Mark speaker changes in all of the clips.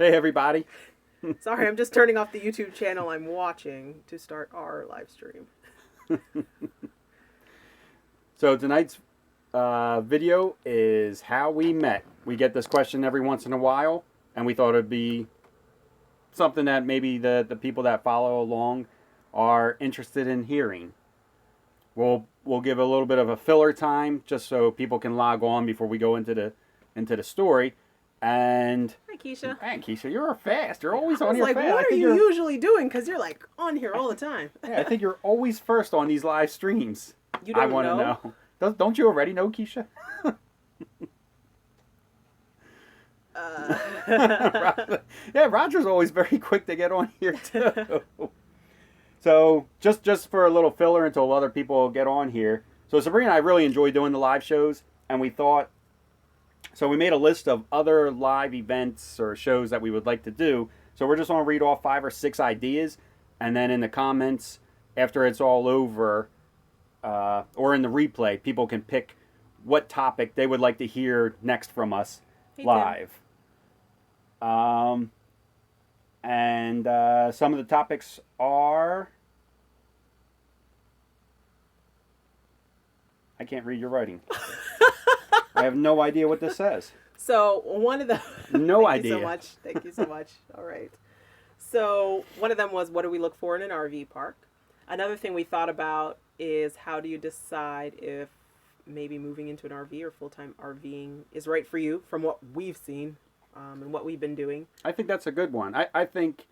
Speaker 1: Hey, everybody.
Speaker 2: Sorry, I'm just turning off the YouTube channel I'm watching to start our live stream.
Speaker 1: So tonight's video is how we met. We get this question every once in a while, and we thought it'd be something that maybe the people that follow along are interested in hearing. We'll give a little bit of a filler time just so people can log on before we go into the story. And
Speaker 2: Hi, Keisha.
Speaker 1: man, Keisha, you're fast. You're always on
Speaker 2: I was
Speaker 1: here
Speaker 2: like,
Speaker 1: fast.
Speaker 2: what are you usually doing? Because you're like on here all the time.
Speaker 1: Yeah, I think you're always first on these live streams.
Speaker 2: You don't
Speaker 1: I want to know. Don't you already know, Keisha? Yeah, Roger's always very quick to get on here too. So just for a little filler until other people get on here. So Sabrina and I really enjoy doing the live shows, and we thought, so we made a list of other live events or shows that we would like to do. So we're just going to read off 5 or 6 ideas, and then in the comments after it's all over, or in the replay, people can pick what topic they would like to hear next from us live. And some of the topics are... I can't read your writing. I have no idea what this says.
Speaker 2: So one of the...
Speaker 1: No
Speaker 2: Thank
Speaker 1: idea.
Speaker 2: you so much. Thank you so much. All right. So one of them was, what do we look for in an RV park? Another thing we thought about is, how do you decide if maybe moving into an RV or full-time RVing is right for you from what we've seen and what we've been doing?
Speaker 1: I think that's a good one. I think,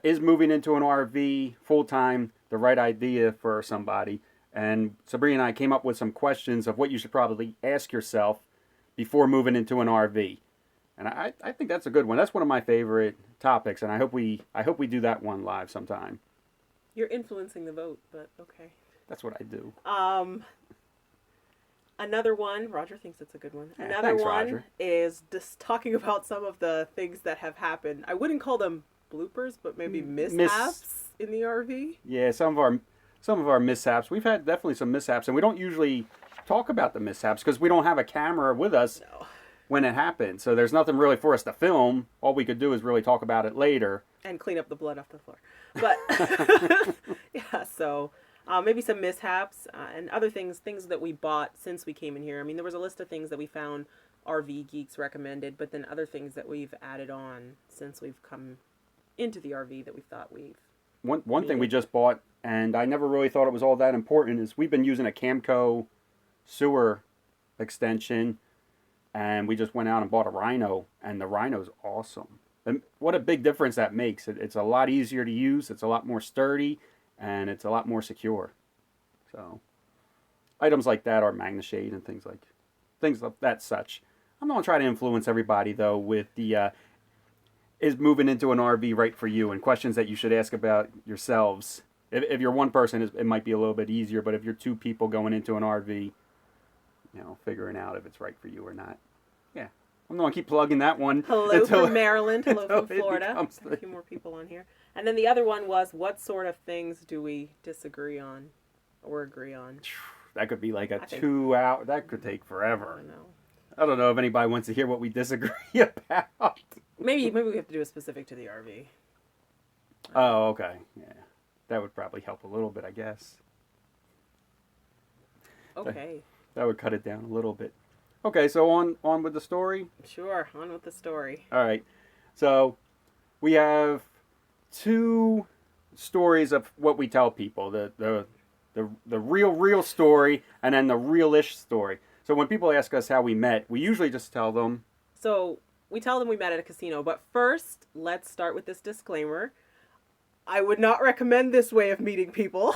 Speaker 1: is moving into an RV full-time the right idea for somebody? And Sabrina and I came up with some questions of what you should probably ask yourself before moving into an RV. And I think that's a good one. That's one of my favorite topics, and I hope we do that one live sometime.
Speaker 2: You're influencing the vote, but okay.
Speaker 1: That's what I do.
Speaker 2: Another one, Roger thinks it's a good one.
Speaker 1: Yeah,
Speaker 2: Another
Speaker 1: thanks,
Speaker 2: one
Speaker 1: Roger.
Speaker 2: is just talking about some of the things that have happened. I wouldn't call them bloopers, but maybe mishaps in the RV.
Speaker 1: Yeah, some of our mishaps. We've had definitely some mishaps, and we don't usually talk about the mishaps because we don't have a camera with us when it happened. So there's nothing really for us to film. All we could do is really talk about it later.
Speaker 2: And clean up the blood off the floor. But, yeah, so maybe some mishaps and other things that we bought since we came in here. I mean, there was a list of things that we found RV Geeks recommended, but then other things that we've added on since we've come into the RV that we thought we've
Speaker 1: One thing we just bought, and I never really thought it was all that important, is we've been using a Camco sewer extension, and we just went out and bought a Rhino, and the Rhino's awesome. And what a big difference that makes. It's a lot easier to use, it's a lot more sturdy, and it's a lot more secure. So items like that are MagnaShade and things like that such. I'm not going to try to influence everybody, though, with the... is moving into an RV right for you, and questions that you should ask about yourselves. If you're one person, it might be a little bit easier, but if you're 2 people going into an RV, figuring out if it's right for you or not. Yeah. I'm going to keep plugging that one.
Speaker 2: Hello from Maryland. Hello from Florida. A few
Speaker 1: The...
Speaker 2: more people on here. And then the other one was, what sort of things do we disagree on or agree on?
Speaker 1: That could be like a 2 hour... That could take forever.
Speaker 2: I know.
Speaker 1: I don't know if anybody wants to hear what we disagree about.
Speaker 2: Maybe we have to do a specific to the RV.
Speaker 1: Oh, okay. Yeah. That would probably help a little bit, I guess.
Speaker 2: Okay.
Speaker 1: That would cut it down a little bit. Okay, so on with the story?
Speaker 2: Sure, on with the story.
Speaker 1: All right. So we have 2 stories of what we tell people. The real story, and then the real-ish story. So when people ask us how we met, we usually just tell them...
Speaker 2: So we tell them we met at a casino, but first, let's start with this disclaimer. I would not recommend this way of meeting people.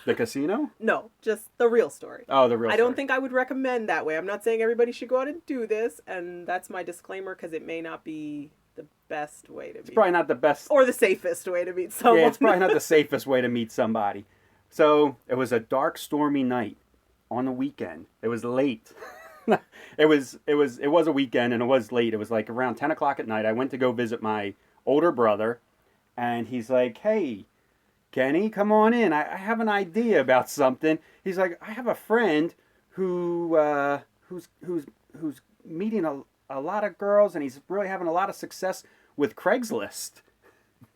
Speaker 1: The casino?
Speaker 2: No, just the real story.
Speaker 1: Oh, the real story.
Speaker 2: I don't think I would recommend that way. I'm not saying everybody should go out and do this, and that's my disclaimer, because it may not be the best way to meet.
Speaker 1: It's probably not the best...
Speaker 2: Or the safest way to meet someone.
Speaker 1: Yeah, it's probably not the safest way to meet somebody. So it was a dark, stormy night on the weekend. It was late. It was a weekend, and it was late. It was like around 10 o'clock at night. I went to go visit my older brother, and he's like, "Hey, Kenny, come on in. I have an idea about something." He's like, "I have a friend who's meeting a lot of girls, and he's really having a lot of success with Craigslist.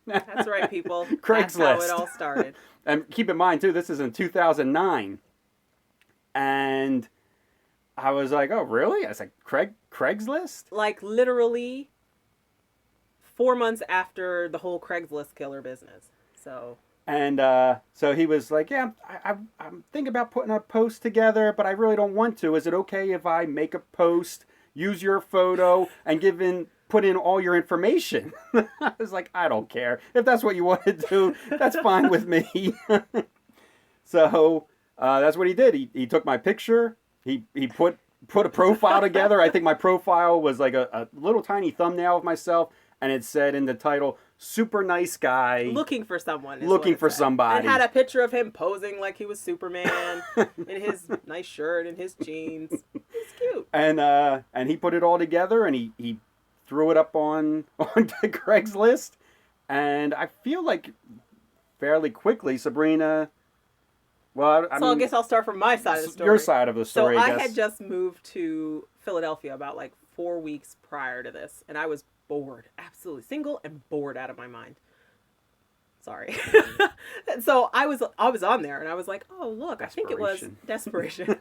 Speaker 2: That's right, people.
Speaker 1: Craigslist.
Speaker 2: That's how it all started.
Speaker 1: And keep in mind, too, this is in 2009. And I was like, oh, really? I was like, Craigslist?
Speaker 2: Like, literally 4 months after the whole Craigslist killer business. So...
Speaker 1: And so he was like, yeah, I'm thinking about putting a post together, but I really don't want to. Is it okay if I make a post, use your photo, and put in all your information? I was like, I don't care. If that's what you want to do, that's fine with me. So that's what he did. He took my picture. He put a profile together. I think my profile was like a little tiny thumbnail of myself. And it said in the title, super nice guy.
Speaker 2: Looking for someone.
Speaker 1: Looking for somebody.
Speaker 2: And had a picture of him posing like he was Superman in his nice shirt and his jeans. It's cute.
Speaker 1: And he put it all together and he threw it up on Craigslist. And I feel like fairly quickly, Sabrina... Well, I
Speaker 2: guess I'll start from my side of the story.
Speaker 1: Your side of the story,
Speaker 2: So
Speaker 1: I guess.
Speaker 2: I had just moved to Philadelphia about like 4 weeks prior to this. And I was bored, absolutely single and bored out of my mind. Sorry. And so I was on there and I was like, oh look, I think it was desperation.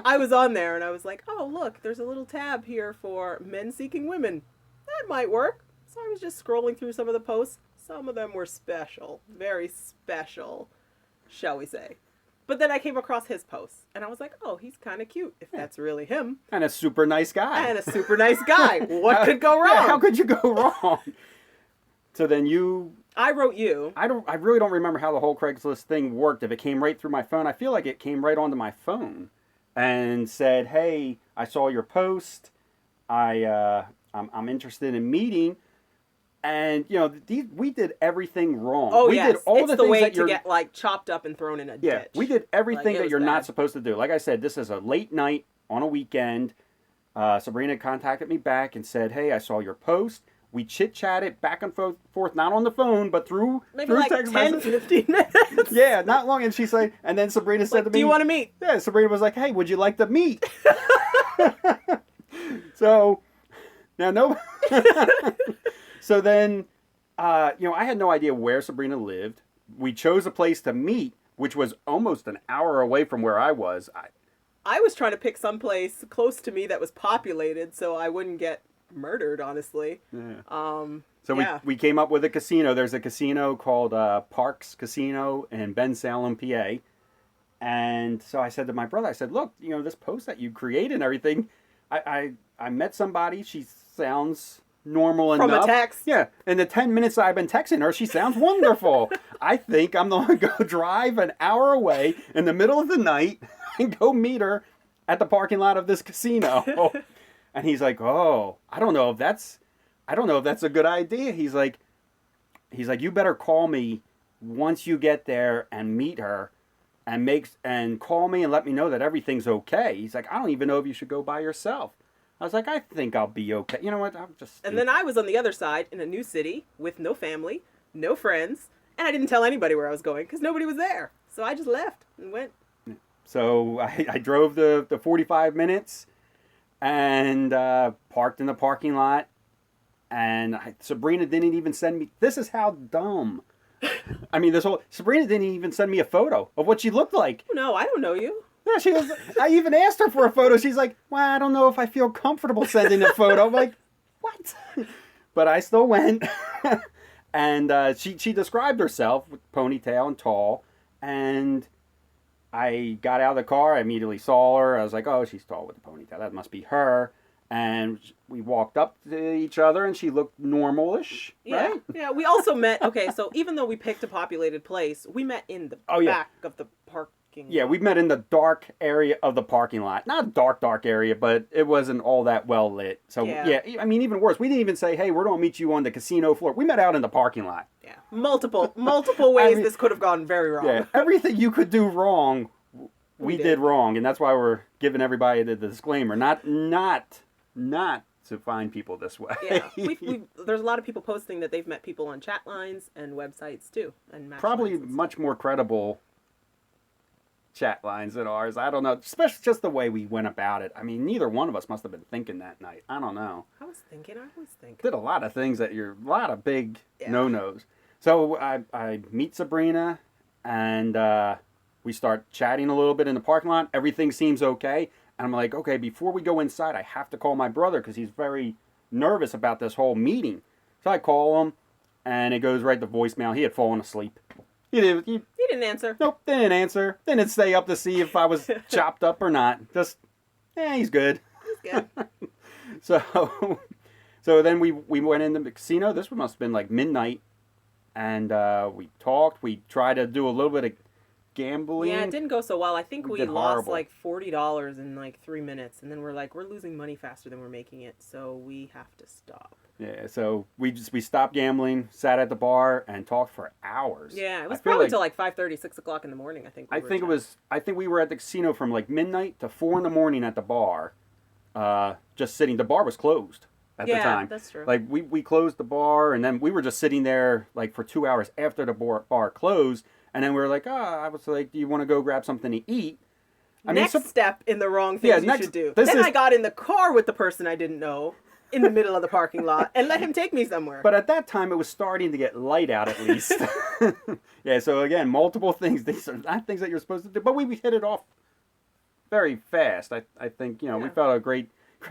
Speaker 2: I was on there and I was like, oh look, there's a little tab here for men seeking women. That might work. So I was just scrolling through some of the posts. Some of them were special, very special, shall we say. But then I came across his posts, and I was like, oh, he's kind of cute, if that's really him.
Speaker 1: And a super nice guy.
Speaker 2: What could go wrong?
Speaker 1: Yeah, how could you go wrong? So then
Speaker 2: I wrote you.
Speaker 1: I really don't remember how the whole Craigslist thing worked. If it came right through my phone, I feel like it came right onto my phone and said, hey, I saw your post. I'm interested in meeting. And, you know, we did everything wrong.
Speaker 2: Oh,
Speaker 1: we
Speaker 2: yes.
Speaker 1: did all
Speaker 2: it's
Speaker 1: the
Speaker 2: the
Speaker 1: things
Speaker 2: way
Speaker 1: that
Speaker 2: to get, like, chopped up and thrown in a ditch.
Speaker 1: We did everything that you're
Speaker 2: bad.
Speaker 1: not supposed to do. Like I said, this is a late night on a weekend. Sabrina contacted me back and said, hey, I saw your post. We chit-chatted back and forth, not on the phone, but through
Speaker 2: like
Speaker 1: text
Speaker 2: 10,
Speaker 1: message.
Speaker 2: 15 minutes.
Speaker 1: Yeah, not long. And she's like, and then Sabrina said to me,
Speaker 2: do you want to meet?
Speaker 1: Yeah, Sabrina was like, hey, would you like to meet? So, now no. So then, you know, I had no idea where Sabrina lived. We chose a place to meet, which was almost an hour away from where I was.
Speaker 2: I was trying to pick some place close to me that was populated so I wouldn't get murdered, honestly.
Speaker 1: Yeah. So we came up with a casino. There's a casino called Parks Casino in Ben Salem, PA. And so I said to my brother, I said, look, you know, this post that you created and everything, I met somebody. She sounds normal enough.
Speaker 2: From a text?
Speaker 1: Yeah. In the 10 minutes I've been texting her, she sounds wonderful. I think I'm going to go drive an hour away in the middle of the night and go meet her at the parking lot of this casino. And he's like, oh, I don't know if that's a good idea. He's like, you better call me once you get there and meet her and call me and let me know that everything's okay. He's like, I don't even know if you should go by yourself. I was like, I think I'll be okay. You know what? I'm just...
Speaker 2: And then I was on the other side in a new city with no family, no friends, and I didn't tell anybody where I was going because nobody was there. So I just left and went.
Speaker 1: So I drove the 45 minutes and parked in the parking lot. And Sabrina didn't even send me... This is how dumb. I mean, Sabrina didn't even send me a photo of what she looked like.
Speaker 2: No, I don't know you.
Speaker 1: Yeah, she was. I even asked her for a photo. She's like, well, I don't know if I feel comfortable sending a photo. I'm like, what? But I still went. And she described herself with ponytail and tall. And I got out of the car. I immediately saw her. I was like, oh, she's tall with a ponytail. That must be her. And we walked up to each other, and she looked normal-ish,
Speaker 2: Yeah,
Speaker 1: right?
Speaker 2: yeah. We also met. Okay, so even though we picked a populated place, we met in the back of the parking.
Speaker 1: Yeah, we met in the dark area of the parking lot. Not dark area, but it wasn't all that well lit. So yeah, I mean, even worse. We didn't even say, "Hey, we're gonna meet you on the casino floor." We met out in the parking lot.
Speaker 2: Yeah, multiple ways this could have gone very wrong.
Speaker 1: Yeah, everything you could do wrong, we did wrong, and that's why we're giving everybody the disclaimer. Not to find people this way.
Speaker 2: Yeah, there's a lot of people posting that they've met people on chat lines and websites too, and match
Speaker 1: probably
Speaker 2: lines and
Speaker 1: much more credible chat lines than ours. I don't know, especially just the way we went about it. I mean, neither one of us must have been thinking that night. I don't know.
Speaker 2: I was thinking.
Speaker 1: Did a lot of things a lot of big
Speaker 2: Yeah.
Speaker 1: no-nos. So I meet Sabrina, and we start chatting a little bit in the parking lot. Everything seems okay. And I'm like, okay, before we go inside, I have to call my brother because he's very nervous about this whole meeting. So I call him, and it goes right to voicemail. He had fallen asleep. He
Speaker 2: didn't answer.
Speaker 1: Nope, didn't answer. Didn't stay up to see if I was chopped up or not. Just, he's good.
Speaker 2: He's good.
Speaker 1: So then we went into the casino. This must have been like midnight. And we talked. We tried to do a little bit of gambling.
Speaker 2: Yeah, it didn't go so well. I think we
Speaker 1: did
Speaker 2: lost
Speaker 1: horrible.
Speaker 2: like $40 in like 3 minutes. And then we're like, we're losing money faster than we're making it. So we have to stop.
Speaker 1: Yeah, so we stopped gambling, sat at the bar, and talked for hours.
Speaker 2: Yeah, it was
Speaker 1: I feel
Speaker 2: probably
Speaker 1: like-
Speaker 2: till like 5:30, 6 o'clock in the morning, I think.
Speaker 1: I think we were at the casino from like midnight to 4 in the morning at the bar, just sitting. The bar was closed at the time.
Speaker 2: Yeah, that's true.
Speaker 1: Like we closed the bar, and then we were just sitting there like for 2 hours after the bar closed, and then we were like, I was like, do you want to go grab something to eat?
Speaker 2: Next step in the wrong things you should do. Then I got in the car with the person I didn't know in the middle of the parking lot and let him take me somewhere.
Speaker 1: But at that time, it was starting to get light out at least. Yeah, so again, multiple things. These are not things that you're supposed to do, but we hit it off very fast. I think, we felt a great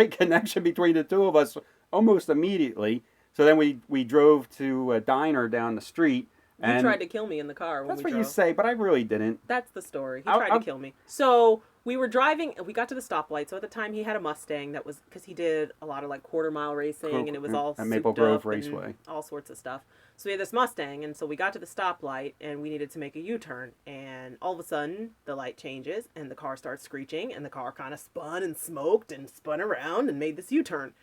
Speaker 1: connection between the two of us almost immediately. So then we drove to a diner down the street.
Speaker 2: He tried to kill me in the car when
Speaker 1: That's
Speaker 2: we
Speaker 1: what
Speaker 2: drove.
Speaker 1: you say, but I really didn't.
Speaker 2: That's the story. He tried to kill me. So we were driving, we got to the stoplight. So at the time he had a Mustang that was, because he did a lot of like quarter-mile racing, and it was all
Speaker 1: at Maple Grove
Speaker 2: souped up
Speaker 1: Raceway.
Speaker 2: and all sorts of stuff. So we had this Mustang, and so we got to the stoplight, and we needed to make a U-turn. And all of a sudden, the light changes, and the car starts screeching, and the car kind of spun and smoked and spun around and made this U-turn.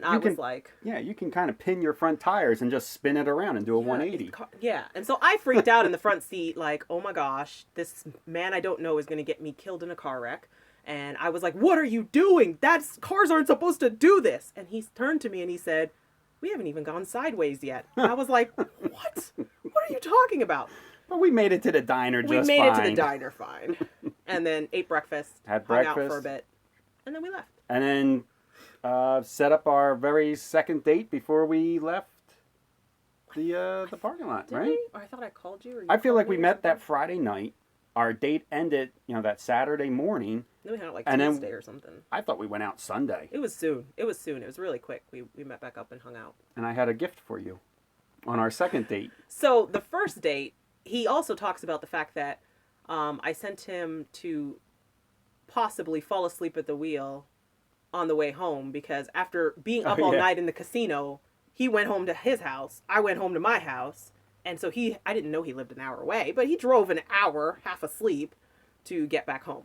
Speaker 2: I was like...
Speaker 1: Yeah, you can kind of pin your front tires and just spin it around and do a 180.
Speaker 2: Yeah, and so I freaked out in the front seat, like, oh my gosh, this man I don't know is going to get me killed in a car wreck. And I was like, what are you doing? Cars aren't supposed to do this. And he turned to me and he said, we haven't even gone sideways yet. I was like, what? What are you talking about?
Speaker 1: But we made it to the diner just fine.
Speaker 2: We made it to the diner fine. And then ate breakfast. Hung out for a bit. And then we left.
Speaker 1: And then set up our very second date before we left the parking lot,
Speaker 2: Did
Speaker 1: right?
Speaker 2: we? Or I thought I called you. Or you
Speaker 1: I feel
Speaker 2: called
Speaker 1: like we
Speaker 2: me or
Speaker 1: met
Speaker 2: something.
Speaker 1: that Friday night. Our date ended, that Saturday morning.
Speaker 2: Then we hung out like
Speaker 1: and then-
Speaker 2: Tuesday or something.
Speaker 1: I thought we went out Sunday.
Speaker 2: It was soon. It was really quick. We met back up and hung out.
Speaker 1: And I had a gift for you on our second date.
Speaker 2: So the first date, he also talks about the fact that I sent him to possibly fall asleep at the wheel on the way home because after being up all night in the casino, he went home to his house. I went home to my house. And so I didn't know he lived an hour away, but he drove an hour, half asleep, to get back home.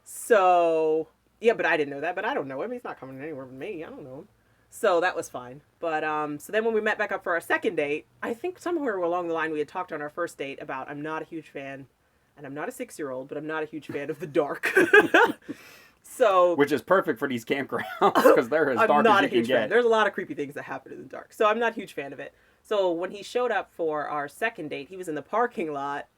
Speaker 2: So, yeah, but I didn't know that, but I don't know him. He's not coming anywhere with me. I don't know him. So that was fine. But, so then when we met back up for our second date, I think somewhere along the line we had talked on our first date about I'm not a huge fan, and I'm not a 6-year-old, but I'm not a huge fan of the dark. So,
Speaker 1: which is perfect for these campgrounds because they're as dark as you can get.
Speaker 2: There's a lot of creepy things that happen in the dark. So I'm not a huge fan of it. So when he showed up for our second date, he was in the parking lot.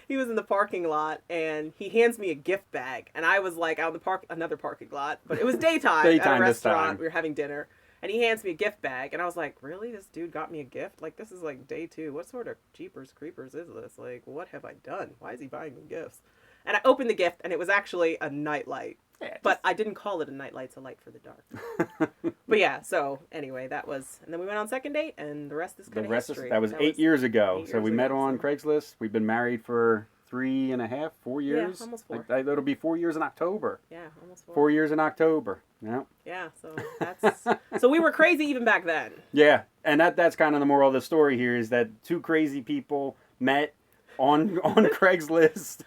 Speaker 2: He was in the parking lot and he hands me a gift bag. And I was like out in the another parking lot, but it was daytime at a restaurant. We were having dinner. And he hands me a gift bag. And I was like, really? This dude got me a gift? Like, this is like day 2. What sort of jeepers creepers is this? Like, what have I done? Why is he buying me gifts? And I opened the gift, and it was actually a nightlight. Yeah, but I didn't call it a nightlight, it's a light for the dark. But yeah, so anyway, that was... And then we went on second date, and the rest is kind of history.
Speaker 1: That was 8 years ago. So we met on Craigslist. We've been married for 3.5, 4 years.
Speaker 2: Yeah, almost 4.
Speaker 1: It'll be 4 years in October.
Speaker 2: Yeah, almost 4.
Speaker 1: 4 years in October. Yeah.
Speaker 2: Yeah, so that's... So we were crazy even back then.
Speaker 1: Yeah, and that's kind of the moral of the story here is that two crazy people met on Craigslist.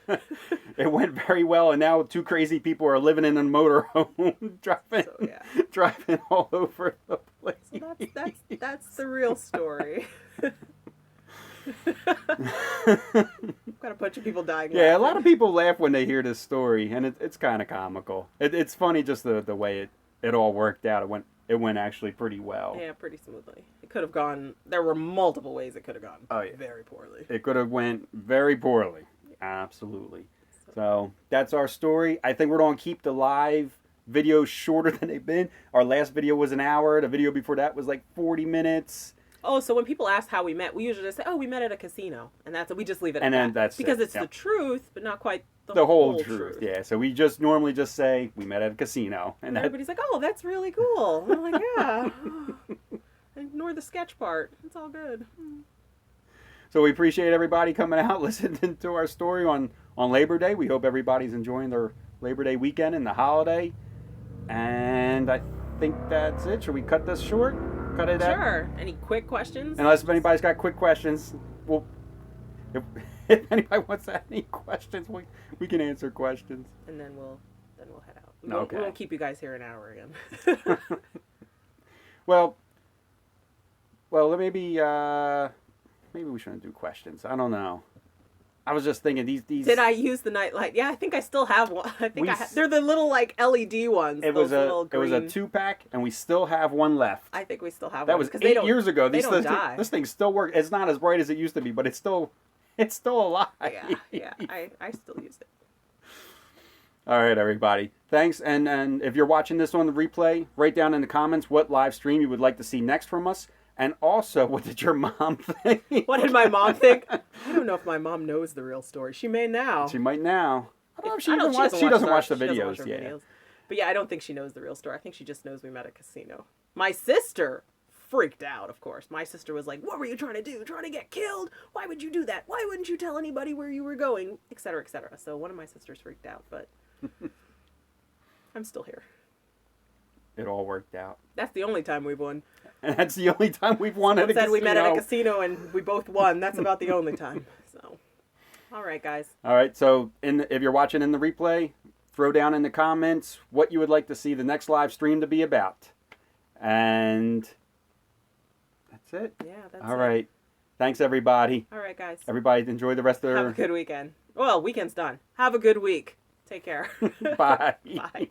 Speaker 1: It went very well, and now two crazy people are living in a motorhome, driving all over the place.
Speaker 2: So that's the real story. Got a bunch of people dying.
Speaker 1: Yeah, a lot of people laugh when they hear this story, and it's kind of comical. It's funny just the way it all worked out. It went actually pretty well.
Speaker 2: Yeah, pretty smoothly. It could have gone... There were multiple ways it could have gone very poorly.
Speaker 1: It could have went very poorly. Yeah. Absolutely. So that's our story. I think we're going to keep the live videos shorter than they've been. Our last video was an hour. The video before that was like 40 minutes.
Speaker 2: Oh, so when people ask how we met, we usually just say, "Oh, we met at a casino," and we just leave it
Speaker 1: And
Speaker 2: at
Speaker 1: then
Speaker 2: that.
Speaker 1: that's
Speaker 2: because
Speaker 1: it.
Speaker 2: it's
Speaker 1: Yep.
Speaker 2: the truth, but not quite
Speaker 1: The whole truth. Yeah. So we just normally just say we met at a casino,
Speaker 2: and everybody's like, "Oh, that's really cool." And I'm like, "Yeah." Ignore the sketch part. It's all good.
Speaker 1: So we appreciate everybody coming out, listening to our story on Labor Day. We hope everybody's enjoying their Labor Day weekend and the holiday. And I think that's it. Should we cut this short? Cut it out?
Speaker 2: Sure. Any quick questions?
Speaker 1: Unless if anybody's got quick questions, well, if anybody wants to have any questions, we can answer questions.
Speaker 2: And then we'll head out.
Speaker 1: Okay.
Speaker 2: We won't keep you guys here an hour again.
Speaker 1: Well, maybe we shouldn't do questions. I don't know. I was just thinking these.
Speaker 2: Did I use the nightlight? Yeah, I think I still have one. I think they're the little like LED ones.
Speaker 1: It was a 2-pack, and we still have one left.
Speaker 2: I think we still have
Speaker 1: that
Speaker 2: one.
Speaker 1: was 8 years ago.
Speaker 2: They don't die.
Speaker 1: This thing still works. It's not as bright as it used to be, but it's still alive.
Speaker 2: Yeah. I still use it.
Speaker 1: All right, everybody. Thanks, and if you're watching this on the replay, write down in the comments what live stream you would like to see next from us. And also, what did your mom think?
Speaker 2: What did my mom think? I don't know if my mom knows the real story. She may now.
Speaker 1: She might now. I don't know if she
Speaker 2: she
Speaker 1: doesn't watch the
Speaker 2: she doesn't
Speaker 1: videos.
Speaker 2: watch our
Speaker 1: Yeah.
Speaker 2: videos. But yeah, I don't think she knows the real story. I think she just knows we met at a casino. My sister freaked out, of course. My sister was like, "What were you trying to do? Trying to get killed? Why would you do that? Why wouldn't you tell anybody where you were going?" Etc., etc. So one of my sisters freaked out, but I'm still here.
Speaker 1: It all worked out.
Speaker 2: That's the only time we've won.
Speaker 1: And that's the only time we've won at a casino.
Speaker 2: We met at a casino and we both won. That's about the only time. So, all right, guys.
Speaker 1: All right. So, if you're watching in the replay, throw down in the comments what you would like to see the next live stream to be about. And that's it.
Speaker 2: Yeah, that's
Speaker 1: all right. Thanks, everybody.
Speaker 2: All right, guys.
Speaker 1: Everybody enjoy the rest of their...
Speaker 2: Have a good weekend. Well, weekend's done. Have a good week. Take care.
Speaker 1: Bye.
Speaker 2: Bye.